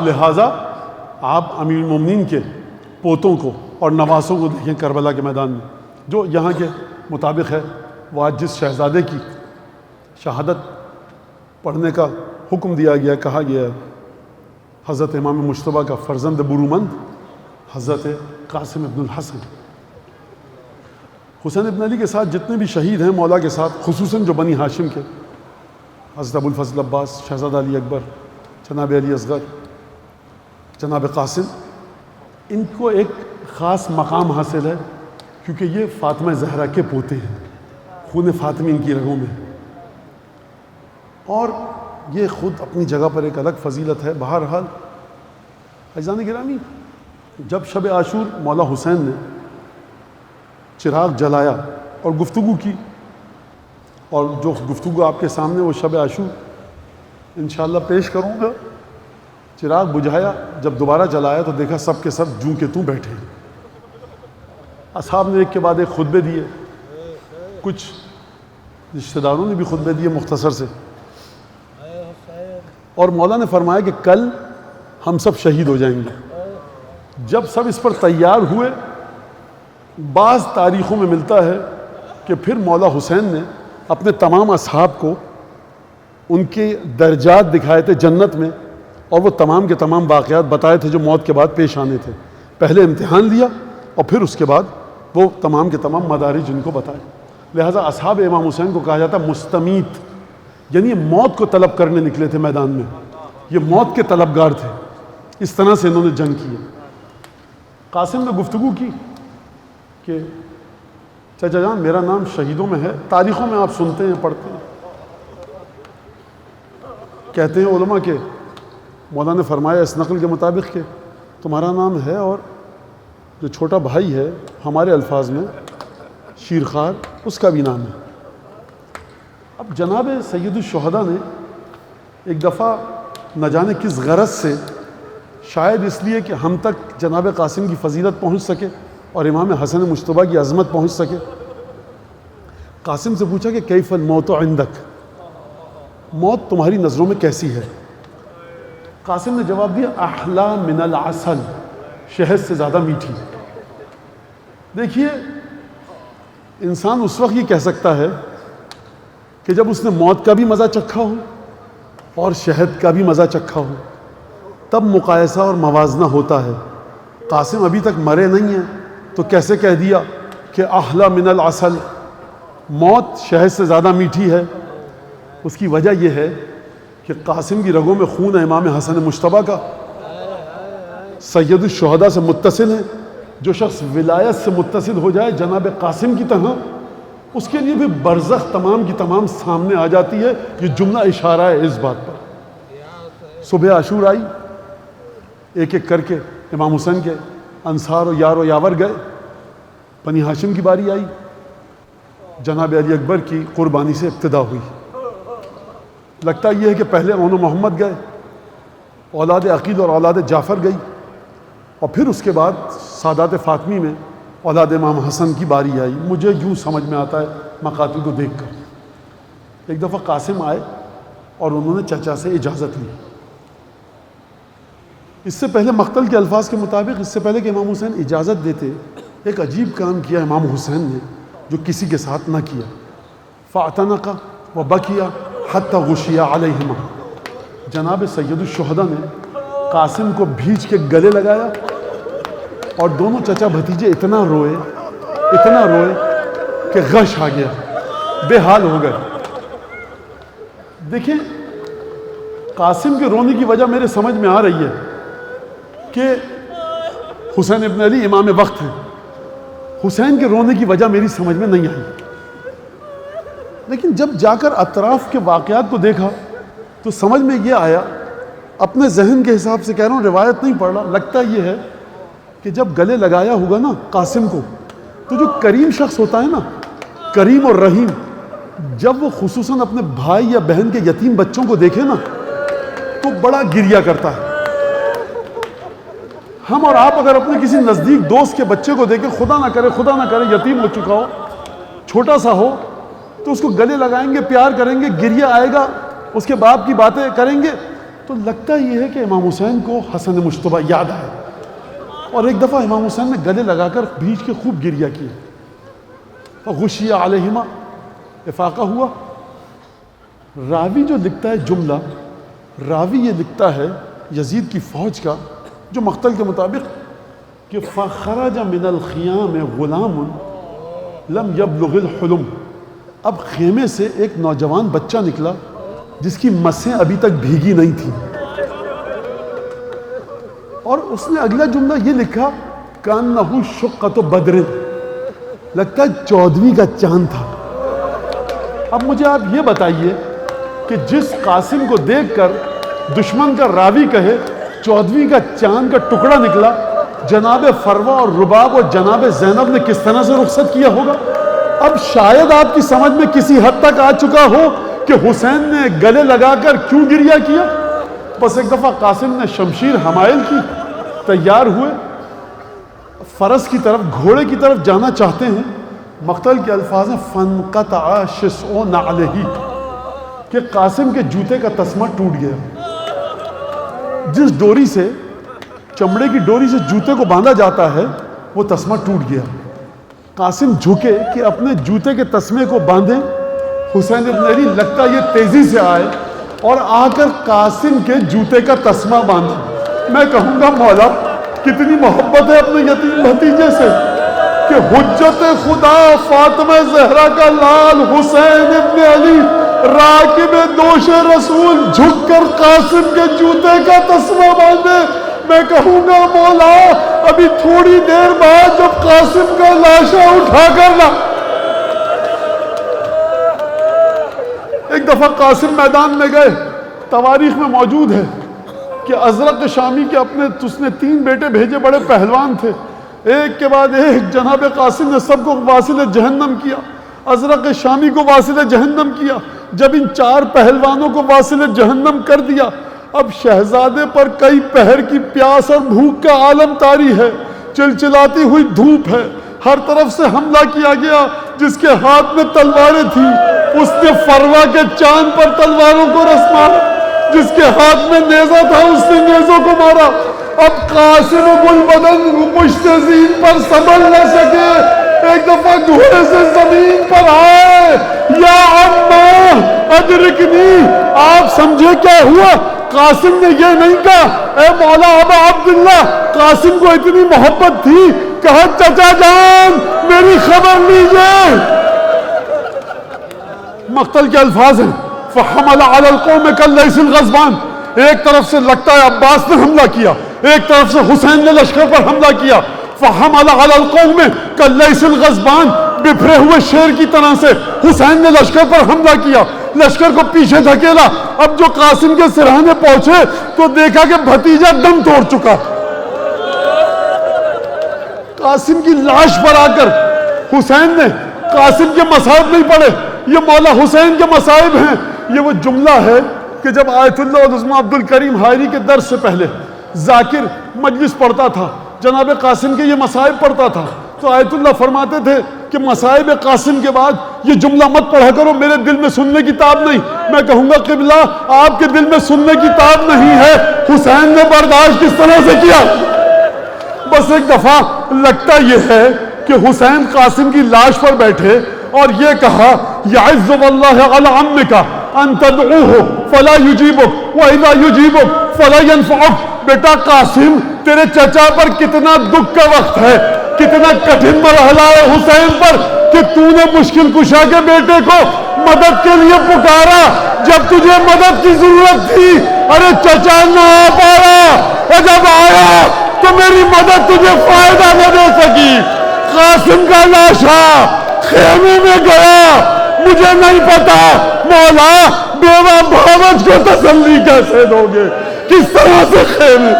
لہٰذا آپ امیر المومنین کے پوتوں کو اور نواسوں کو دیکھیں کربلا کے میدان میں، جو یہاں کے مطابق ہے وہ آج جس شہزادے کی شہادت پڑھنے کا حکم دیا گیا، کہا گیا ہے، حضرت امام مجتبیٰ کا فرزند برومند حضرت قاسم ابن الحسن۔ حسین ابن علی کے ساتھ جتنے بھی شہید ہیں مولا کے ساتھ، خصوصاً جو بنی ہاشم کے، حضرت ابو الفضل عباس، شہزادہ علی اکبر، جناب علی اصغر، جناب قاسم، ان کو ایک خاص مقام حاصل ہے کیونکہ یہ فاطمہ زہرا کے پوتے ہیں، خون فاطمی ان کی رگوں میں، اور یہ خود اپنی جگہ پر ایک الگ فضیلت ہے۔ بہرحال عزیزان گرامی، جب شب عاشور مولا حسین نے چراغ جلایا اور گفتگو کی، اور جو گفتگو آپ کے سامنے وہ شب عاشور انشاءاللہ پیش کروں گا، چراغ بجھایا، جب دوبارہ جلایا تو دیکھا سب کے سب جوں کے توں بیٹھے ہیں۔ اصحاب نے ایک کے بعد ایک خطبے دیے، کچھ رشتہ داروں نے بھی خطبے دیے مختصر سے، اور مولا نے فرمایا کہ کل ہم سب شہید ہو جائیں گے۔ جب سب اس پر تیار ہوئے، بعض تاریخوں میں ملتا ہے کہ پھر مولا حسین نے اپنے تمام اصحاب کو ان کے درجات دکھائے تھے جنت میں، اور وہ تمام کے تمام واقعات بتائے تھے جو موت کے بعد پیش آنے تھے۔ پہلے امتحان لیا اور پھر اس کے بعد وہ تمام کے تمام مدارج ان کو بتائے۔ لہٰذا اصحاب امام حسین کو کہا جاتا مستمیت، یعنی یہ موت کو طلب کرنے نکلے تھے میدان میں، یہ موت کے طلبگار تھے، اس طرح سے انہوں نے جنگ کی ہے۔ قاسم نے گفتگو کی کہ چچا جان میرا نام شہیدوں میں ہے، تاریخوں میں آپ سنتے ہیں پڑھتے ہیں، کہتے ہیں علماء کہ مولا نے فرمایا اس نقل کے مطابق کہ تمہارا نام ہے اور جو چھوٹا بھائی ہے ہمارے الفاظ میں شیرخوار، اس کا بھی نام ہے۔ اب جناب سید الشہداء نے ایک دفعہ نہ جانے کس غرض سے، شاید اس لیے کہ ہم تک جناب قاسم کی فضیلت پہنچ سکے اور امام حسن مجتبیٰ کی عظمت پہنچ سکے، قاسم سے پوچھا کہ کیف الموت عندک، موت تمہاری نظروں میں کیسی ہے؟ قاسم نے جواب دیا احلی من العسل، شہد سے زیادہ میٹھی۔ دیکھیے انسان اس وقت یہ کہہ سکتا ہے کہ جب اس نے موت کا بھی مزہ چکھا ہو اور شہد کا بھی مزہ چکھا ہو، تب مقایسہ اور موازنہ ہوتا ہے۔ قاسم ابھی تک مرے نہیں ہیں تو کیسے کہہ دیا کہ احلی من العسل، موت شہد سے زیادہ میٹھی ہے؟ اس کی وجہ یہ ہے کہ قاسم کی رگوں میں خون ہے امام حسن مجتبیٰ کا، سید الشہداء سے متصل ہے۔ جو شخص ولایت سے متصل ہو جائے جناب قاسم کی طرح، اس کے لیے بھی برزخ تمام کی تمام سامنے آ جاتی ہے۔ یہ جملہ اشارہ ہے اس بات پر۔ صبح عاشور آئی، ایک ایک کر کے امام حسین کے انصار و یار و یاور گئے، بنی ہاشم کی باری آئی، جناب علی اکبر کی قربانی سے ابتدا ہوئی۔ لگتا یہ ہے کہ پہلے اون محمد گئے، اولاد عقیل اور اولاد جعفر گئی، اور پھر اس کے بعد سادات فاطمی میں اولاد امام حسن کی باری آئی۔ مجھے یوں سمجھ میں آتا ہے مقاتل کو دیکھ کر۔ ایک دفعہ قاسم آئے اور انہوں نے چچا سے اجازت لی۔ اس سے پہلے مقتل کے الفاظ کے مطابق، اس سے پہلے کہ امام حسین اجازت دیتے، ایک عجیب کام کیا امام حسین نے جو کسی کے ساتھ نہ کیا۔ فاعتنق وبکیا حتی غشی علیہما، جناب سید الشہداء نے قاسم کو بھیج کے گلے لگایا، اور دونوں چچا بھتیجے اتنا روئے کہ غش آ گیا، بے حال ہو گئے۔ دیکھیں قاسم کے رونے کی وجہ میرے سمجھ میں آ رہی ہے کہ حسین ابن علی امام وقت ہیں، حسین کے رونے کی وجہ میری سمجھ میں نہیں آئی، لیکن جب جا کر اطراف کے واقعات کو دیکھا تو سمجھ میں یہ آیا، اپنے ذہن کے حساب سے کہہ رہا ہوں، روایت نہیں پڑھ رہا، لگتا یہ ہے کہ جب گلے لگایا ہوگا نا قاسم کو، تو جو کریم شخص ہوتا ہے نا، کریم اور رحیم، جب وہ خصوصاً اپنے بھائی یا بہن کے یتیم بچوں کو دیکھے نا تو بڑا گریا کرتا ہے۔ ہم اور آپ اگر اپنے کسی نزدیک دوست کے بچے کو دیکھیں، خدا نہ کرے یتیم ہو چکا ہو، چھوٹا سا ہو، تو اس کو گلے لگائیں گے، پیار کریں گے، گریا آئے گا، اس کے باپ کی باتیں کریں گے تو لگتا یہ ہے کہ امام حسین کو حسن مشتبہ یاد آئے، اور ایک دفعہ امام حسین نے گلے لگا کر بھیج کے خوب گریہ کی، فغشی علیہما، افاقہ ہوا۔ راوی جو لکھتا ہے جملہ، راوی یہ لکھتا ہے یزید کی فوج کا، جو مقتل کے مطابق کہ فخرج من الخیام غلام لم یبلغ الحلم، اب خیمے سے ایک نوجوان بچہ نکلا جس کی مسیں ابھی تک بھیگی نہیں تھیں، اور اس نے اگلا جملہ یہ لکھا کأنہ شقۃ بدر، لگتا ہے 14ویں کا چاند تھا۔ اب مجھے آپ یہ بتائیے کہ جس قاسم کو دیکھ کر دشمن کا راوی کہے 14ویں کا چاند کا ٹکڑا نکلا، جناب فروا اور رباب اور جناب زینب نے کس طرح سے رخصت کیا ہوگا؟ اب شاید آپ کی سمجھ میں کسی حد تک آ چکا ہو کہ حسین نے گلے لگا کر کیوں گریہ کیا۔ بس ایک دفعہ قاسم نے شمشیر حمائل کی، تیار ہوئے، فرس کی طرف، گھوڑے کی طرف جانا چاہتے ہیں، مقتل کے الفاظ ہیں فانقطع شسع نعلہ، کہ قاسم کے جوتے کا تسمہ ٹوٹ گیا۔ جس ڈوری سے، چمڑے کی ڈوری سے جوتے کو باندھا جاتا ہے، وہ تسمہ ٹوٹ گیا۔ قاسم جھکے کہ اپنے جوتے کے تسمے کو باندھیں، حسین ابن علی لگتا یہ تیزی سے آئے اور آ کر قاسم کے جوتے کا تسمہ باندھا۔ میں کہوں گا مولا کتنی محبت ہے اپنے یتیم بھتیجے سے کہ حجت خدا فاطمہ زہرا کا لال حسین ابن علی راکب دوش رسول جھک کر قاسم کے جوتے کا تسمہ باندھے۔ میں کہوں گا مولا ابھی تھوڑی دیر بعد جب قاسم کا لاشا اٹھا کر لا۔ ایک دفعہ قاسم میدان میں گئے، تواریخ میں موجود ہے کہ ازرق شامی کے اپنے اس نے 3 بیٹے بھیجے، بڑے پہلوان تھے، ایک کے بعد ایک جناب قاسم نے سب کو واصل جہنم کیا، ازرق شامی کو واصل جہنم کیا۔ جب ان 4 پہلوانوں کو واصل جہنم کر دیا، اب شہزادے پر کئی پہر کی پیاس اور بھوک کا عالم طاری ہے، چلچلاتی ہوئی دھوپ ہے، ہر طرف سے حملہ کیا گیا۔ جس کے ہاتھ میں تلواریں تھیں اس نے فروا کے چاند پر تلواروں کو رس مارا، جس کے ہاتھ میں نیزہ تھا اس نے نیزوں کو مارا۔ اب قاسم گلبدن مشتزین پر سنبھل نہ سکے، ایک دفعہ گھوڑے سے زمین پر آئے، یا عمّا ادرکنی، آپ سمجھے کیا ہوا؟ قاسم نے یہ نہیں کہا اے مولا ابا عبداللہ، قاسم کو اتنی محبت تھی، کہا چچا جان میری خبر لیجئے۔ مقتل کے الفاظ ہیں فحمل علی القوم کاللیث الغضبان، ایک طرف سے لگتا ہے عباس نے حملہ کیا، ایک طرف سے حسین نے لشکر پر حملہ کیا۔ فحمل علی القوم کاللیث الغضبان، بپھرے ہوئے شیر کی طرح سے حسین نے لشکر پر حملہ کیا، لشکر کو پیچھے دھکیلا۔ اب جو قاسم کے سرہانے پہنچے تو دیکھا کہ بھتیجا دم توڑ چکا۔ قاسم کی لاش پر آ کر حسین نے قاسم کے مصائب نہیں پڑھے، یہ مولا حسین کے مصائب ہیں۔ یہ وہ جملہ ہے کہ جب آیت اللہ العظمى عبد الکریم حائری کے درس سے پہلے ذاکر مجلس پڑھتا تھا، جناب قاسم کے یہ مصائب پڑھتا تھا، تو آیت اللہ فرماتے تھے کہ مصائب قاسم کے بعد یہ جملہ مت پڑھا کرو، میرے دل میں سننے کی تاب نہیں۔ میں کہوں گا قبلہ آپ کے دل میں سننے کی تاب نہیں ہے، حسین نے برداشت کس طرح سے کیا؟ بس ایک دفعہ لگتا یہ ہے کہ حسین قاسم کی لاش پر بیٹھے اور یہ کہا یعز واللہ علی عمک ان تدعوہ فلا یجیبک واذا یجیبک فلا ینفعک۔ بیٹا قاسم تیرے چچا پر کتنا دکھ کا وقت ہے، کتنا کٹھن مرحلہ ہے حسین پر کہ تو نے مشکل کشا کے بیٹے کو مدد کے لیے پکارا جب تجھے مدد کی ضرورت تھی۔ ارے چچا نہ آ پایا اور جب آیا تو میری مدد تجھے فائدہ نہ دے سکی۔ قاسم کا لاشا خیمے میں گیا، مجھے نہیں پتا مولا بیوہ بھاوج کو تسلی کیسے دو گے، کس طرح سے خیمے